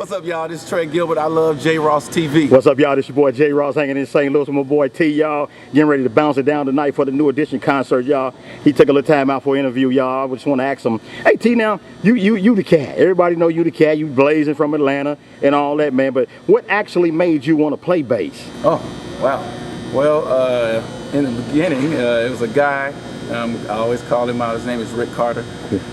What's up, y'all? This is Trey Gilbert. I love J Ross TV. What's up, y'all? This your boy J Ross hanging in St. Louis with my boy T, y'all. Getting ready to bounce it down tonight for the New Edition concert, y'all. He took a little time out for an interview, y'all. I just want to ask him, hey T, now you the cat. Everybody know you the cat. You blazing from Atlanta and all that, man. But what actually made you want to play bass? Oh, wow. Well, in the beginning, it was a guy. I always call him out. His name is Rick Carter.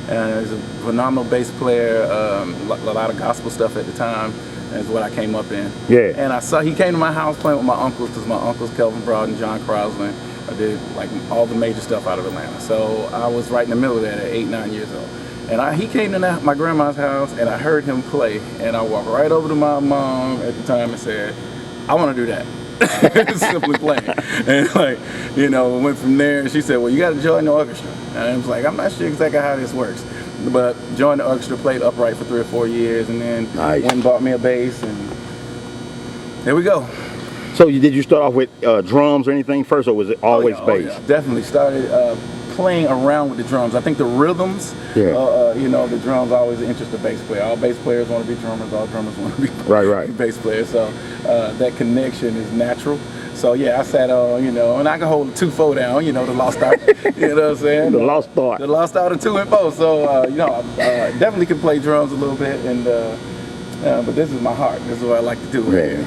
And he's a phenomenal bass player. A lot of gospel stuff at the time. Is what I came up in. Yeah. And I saw he came to my house playing with my uncles, because my uncles Kelvin Broad and John Crosland. I did like all the major stuff out of Atlanta. So I was right in the middle of that at 8, 9 years old. And he came to my grandma's house, and I heard him play. And I walked right over to my mom at the time and said, I want to do that. Simply playing. And like, you know, went from there, and she said, well, you got to join the orchestra. And I was like, I'm not sure exactly how this works. But joined the orchestra, played upright for 3 or 4 years, and then went and bought me a bass, and there we go. So did you start off with drums or anything first, or was it always bass? Oh, yeah. Definitely started playing around with the drums. I think the rhythms, you know, the drums always interest the bass player. All bass players want to be drummers, all drummers want to be bass players. So that connection is natural. So yeah, I sat on, you know, and I can hold a 2-4 down, you know, the lost art. You know what I'm saying? The lost art. The lost art of 2 and 4. So you know, I definitely can play drums a little bit, and but this is my heart. This is what I like to do. Yeah.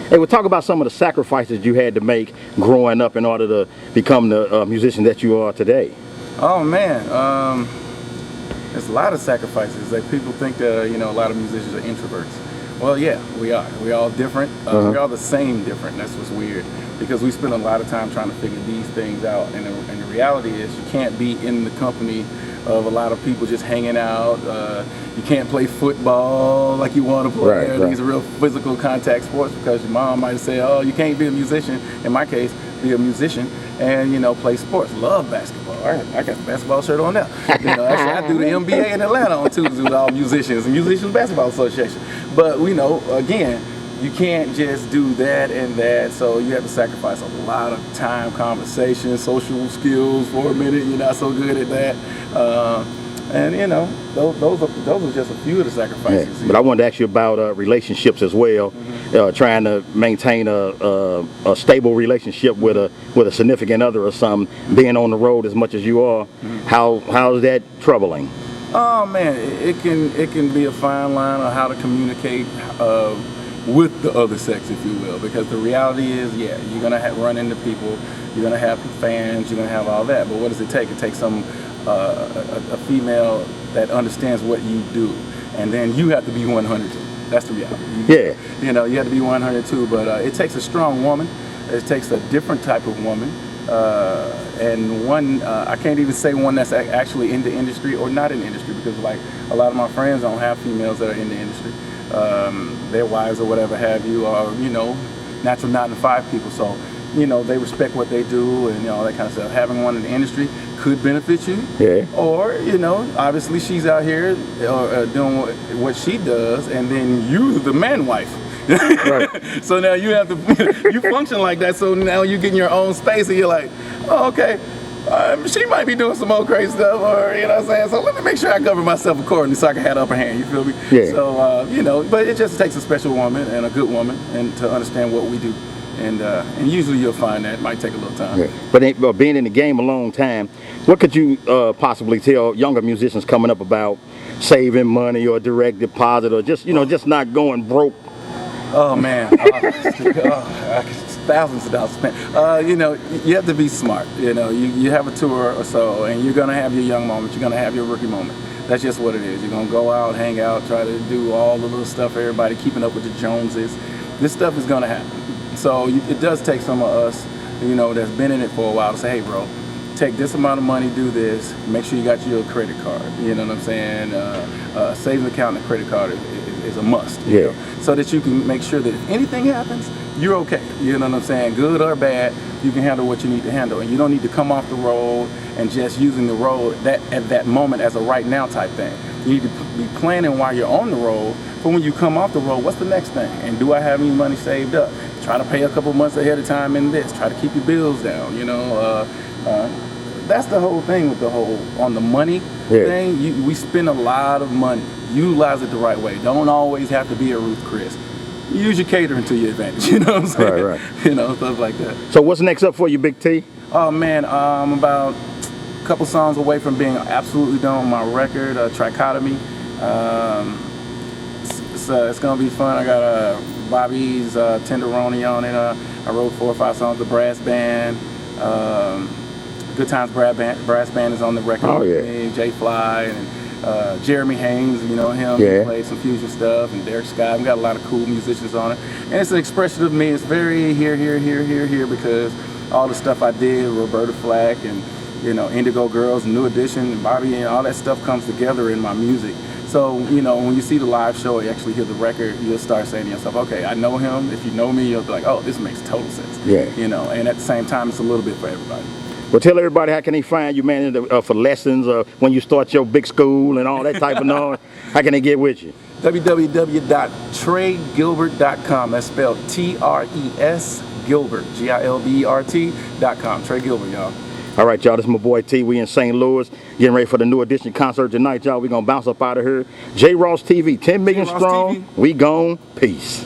Hey, we'll talk about some of the sacrifices you had to make growing up in order to become the musician that you are today. Oh man, there's a lot of sacrifices. Like people think that you know, a lot of musicians are introverts. Well, yeah, we are. We're all different. We're all the same different. That's what's weird, because we spend a lot of time trying to figure these things out. And the reality is, you can't be in the company of a lot of people just hanging out. You can't play football like you want to play. These are real physical contact sports, because your mom might say, oh, you can't be a musician. In my case, be a musician and, you know, play sports. Love basketball. I got the basketball shirt on now. You know, actually, I do the MBA in Atlanta on Tuesdays with all musicians, and Musicians Basketball Association. But, you know, again, you can't just do that and that, so you have to sacrifice a lot of time, conversation, social skills for a minute. You're not so good at that. And you know, those are just a few of the sacrifices. Yeah. But I wanted to ask you about relationships as well. Trying to maintain a stable relationship with a significant other or something, being on the road as much as you are. How is that troubling? Oh man, it can be a fine line on how to communicate with the other sex, if you will, because the reality is, yeah, you're gonna run into people, you're gonna have fans, you're gonna have all that. But what does it take? It takes a female that understands what you do, and then you have to be 100 too. That's the reality. You know, you have to be 100 too. But it takes a strong woman. It takes a different type of woman, and one I can't even say one that's actually in the industry or not in the industry, because like a lot of my friends don't have females that are in the industry. Their wives or whatever have you, or you know, natural 9-to-5 people. So you know, they respect what they do and, you know, all that kind of stuff. Having one in the industry could benefit you. Or, you know, obviously she's out here doing what she does, and then you, the man wife. So now you have to, you function like that, so now you get in your own space and you're like, oh, okay, she might be doing some old crazy stuff, or, you know what I'm saying? So let me make sure I cover myself accordingly so I can have the upper hand, you feel me? So, you know, but it just takes a special woman and a good woman and to understand what we do. And usually you'll find that it might take a little time. But being in the game a long time, what could you possibly tell younger musicians coming up about saving money or direct deposit, or just, you know, just not going broke? Oh man, thousands of dollars spent. You know, you have to be smart. You know, you have a tour or so, and you're gonna have your young moments. You're gonna have your rookie moment. That's just what it is. You're gonna go out, hang out, try to do all the little stuff everybody keeping up with the Joneses. This stuff is gonna happen. So it does take some of us, you know, that's been in it for a while to say, hey bro, take this amount of money, do this, make sure you got your credit card, you know what I'm saying? Savings account and a credit card is a must. You know? So that you can make sure that if anything happens, you're okay. You know what I'm saying? Good or bad, you can handle what you need to handle. And you don't need to come off the road and just using the road at that moment as a right now type thing. You need to be planning while you're on the road, for when you come off the road, what's the next thing? And do I have any money saved up? Try to pay a couple months ahead of time in this. Try to keep your bills down, you know. That's the whole thing with the whole, on the money thing, we spend a lot of money. utilize it the right way. Don't always have to be a Ruth Chris. Use your catering to your advantage, you know what I'm saying? Right. You know, stuff like that. So what's next up for you, Big T? Oh man, I'm about a couple songs away from being absolutely done with my record, Trichotomy. It's gonna be fun. I got Bobby's Tenderoni on it. I wrote 4 or 5 songs. The brass band, Good Times brass band is on the record. Oh yeah. With me, Jay Fly and Jeremy Haynes, you know him. Yeah. He plays some fusion stuff, and Derek Scott. We got a lot of cool musicians on it, and it's an expression of me. It's very here because all the stuff I did, Roberta Flack and you know Indigo Girls, New Edition, and Bobby, and all that stuff comes together in my music. So, you know, when you see the live show, you actually hear the record, you'll start saying to yourself, okay, I know him. If you know me, you'll be like, oh, this makes total sense. Yeah. You know, and at the same time, it's a little bit for everybody. Well, tell everybody how can they find you, man, for lessons, when you start your big school and all that type of noise. How can they get with you? www.TreyGilbert.com. That's spelled T-R-E-S Gilbert, Gilbert.com. Trey Gilbert, y'all. All right, y'all, this is my boy T. We in St. Louis, getting ready for the New Edition concert tonight, y'all. We gonna bounce up out of here. J Ross TV, 10 million strong. We gone. Peace.